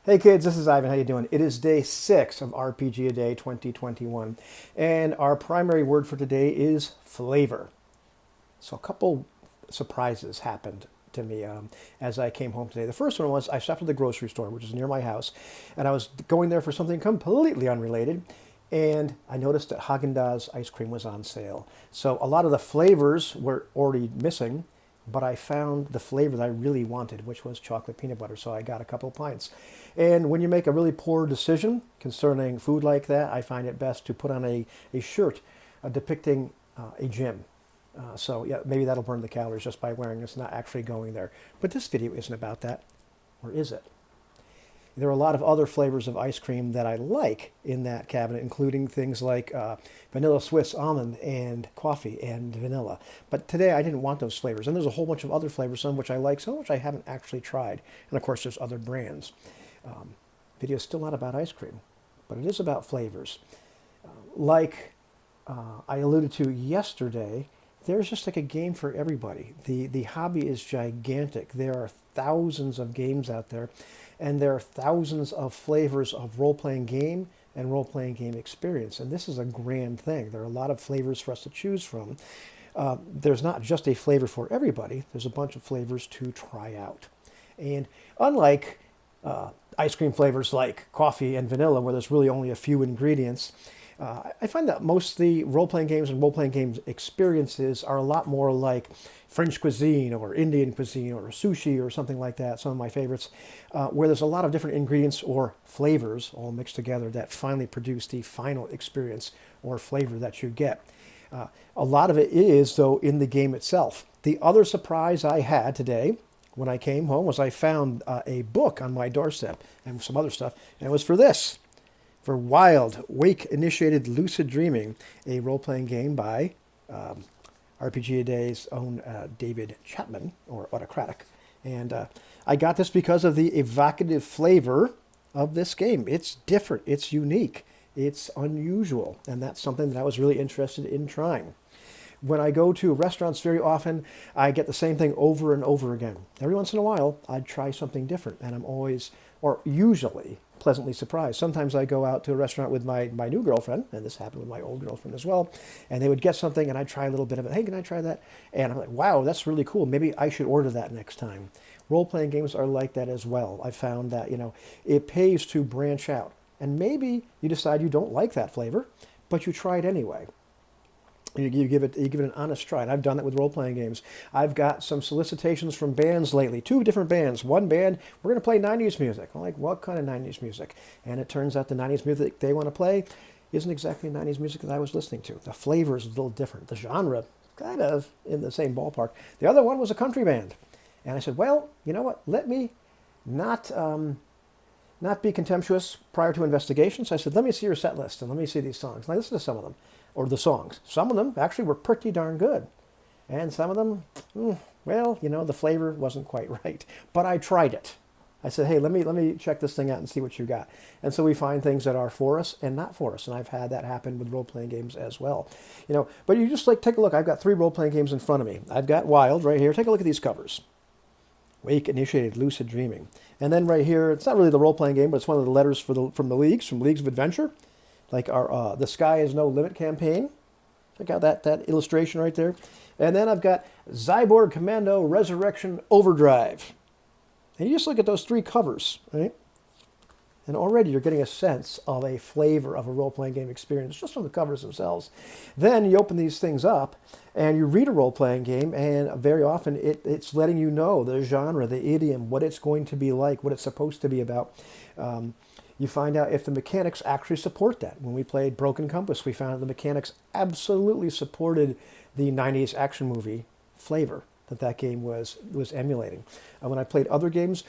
Hey kids, this is Ivan. How you doing? It is day 6 of RPG A Day 2021, and our primary word for today is flavor. So a couple surprises happened to me as I came home today. The first one was I stopped at the grocery store, which is near my house, and I was going there for something completely unrelated, and I noticed that Haagen-Dazs ice cream was on sale. So a lot of the flavors were already missing, but I found the flavor that I really wanted, which was chocolate peanut butter. So I got a couple of pints. And when you make a really poor decision concerning food like that, I find it best to put on a shirt depicting a gym. So yeah, maybe that'll burn the calories just by wearing this, not actually going there. But this video isn't about that, or is it? There are a lot of other flavors of ice cream that I like in that cabinet, including things like vanilla Swiss almond and coffee and vanilla. But today I didn't want those flavors. And there's a whole bunch of other flavors, some of which I like, some of which I haven't actually tried. And of course, there's other brands. Video is still not about ice cream, but it is about flavors. Like I alluded to yesterday, there's just like a game for everybody. The hobby is gigantic. There are thousands of games out there, and there are thousands of flavors of role-playing game and role-playing game experience. And this is a grand thing. There are a lot of flavors for us to choose from. There's not just a flavor for everybody. There's a bunch of flavors to try out. And unlike ice cream flavors like coffee and vanilla, where there's really only a few ingredients, I find that most of the role-playing games and role-playing games experiences are a lot more like French cuisine or Indian cuisine or sushi or something like that, some of my favorites, where there's a lot of different ingredients or flavors all mixed together that finally produce the final experience or flavor that you get. A lot of it is, though, in the game itself. The other surprise I had today when I came home was I found a book on my doorstep and some other stuff, and it was for this. For Wild, Wake-Initiated Lucid Dreaming, a role-playing game by RPG A Day's own David Chapman, or Autocratic. And I got this because of the evocative flavor of this game. It's different, it's unique, it's unusual, and that's something that I was really interested in trying. When I go to restaurants very often, I get the same thing over and over again. Every once in a while, I'd try something different, and I'm always, or usually, pleasantly surprised. Sometimes I go out to a restaurant with my new girlfriend, and this happened with my old girlfriend as well, and they would get something, and I'd try a little bit of it. Hey, can I try that? And I'm like, wow, that's really cool. Maybe I should order that next time. Role-playing games are like that as well. I found that, it pays to branch out. And maybe you decide you don't like that flavor, but you try it anyway. You give it an honest try, and I've done that with role-playing games. I've got some solicitations from bands lately, 2 different bands. One band, we're going to play 90s music. I'm like, what kind of 90s music? And it turns out the 90s music they want to play isn't exactly 90s music that I was listening to. The flavor is a little different. The genre, kind of in the same ballpark. The other one was a country band. And I said, well, you know what? Let me not be contemptuous prior to investigation. So I said, let me see your set list and let me see these songs. And I listened to some of them, or the songs. Some of them actually were pretty darn good. And some of them, well, the flavor wasn't quite right. But I tried it. I said, hey, let me check this thing out and see what you got. And so we find things that are for us and not for us. And I've had that happen with role-playing games as well. But you just take a look. I've got 3 role-playing games in front of me. I've got Wild right here. Take a look at these covers. Wake-Initiated Lucid Dreaming. And then right here, it's not really the role-playing game, but it's one of the letters from Leagues of Adventure, like our The Sky is No Limit campaign. Check out that illustration right there. And then I've got Zyborg Commando Resurrection Overdrive. And you just look at those 3 covers, right? And already you're getting a sense of a flavor of a role-playing game experience just from the covers themselves. Then you open these things up and you read a role-playing game, and very often it's letting you know the genre, the idiom, what it's going to be like, what it's supposed to be about. You find out if the mechanics actually support that. When we played Broken Compass, we found that the mechanics absolutely supported the 90s action movie flavor that game was emulating. When I played other games,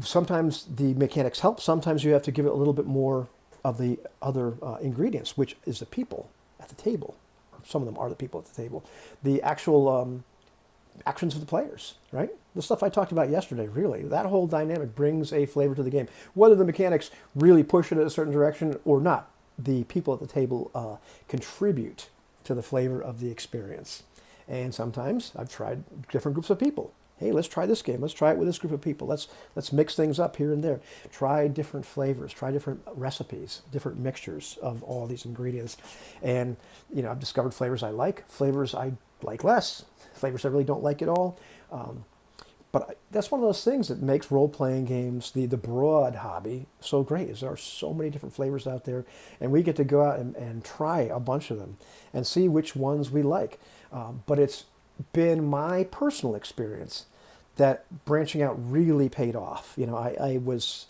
sometimes the mechanics help. Sometimes you have to give it a little bit more of the other ingredients, which is the people at the table. Some of them are the people at the table. The actual actions of the players, right? The stuff I talked about yesterday, really. That whole dynamic brings a flavor to the game. Whether the mechanics really push it in a certain direction or not, the people at the table contribute to the flavor of the experience. And sometimes I've tried different groups of people. Hey, let's try this game. Let's try it with this group of people. Let's mix things up here and there. Try different flavors. Try different recipes, different mixtures of all these ingredients. And I've discovered flavors I like, flavors I like less, flavors I really don't like at all. But that's one of those things that makes role-playing games, the broad hobby, so great, is there are so many different flavors out there, and we get to go out and try a bunch of them and see which ones we like. But it's been my personal experience that branching out really paid off. I was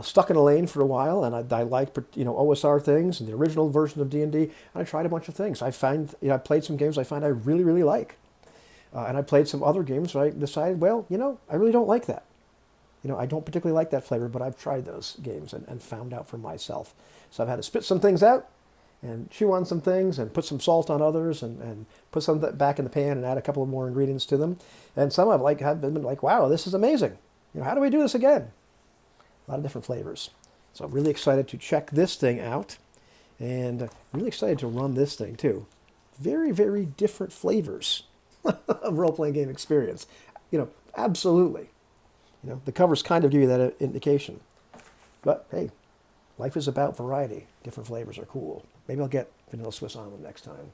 stuck in a lane for a while, and I liked OSR things and the original version of D&D, and I tried a bunch of things. I played some games I find I really, really like. And I played some other games where I decided, well, I really don't like that. I don't particularly like that flavor, but I've tried those games and found out for myself. So I've had to spit some things out and chew on some things and put some salt on others and put some back in the pan and add a couple of more ingredients to them. And some have been like, wow, this is amazing. How do we do this again? A lot of different flavors. So I'm really excited to check this thing out, and really excited to run this thing too. Very, very different flavors of role-playing game experience. Absolutely. The covers kind of give you that indication. But hey, life is about variety. Different flavors are cool. Maybe I'll get Vanilla Swiss on them next time.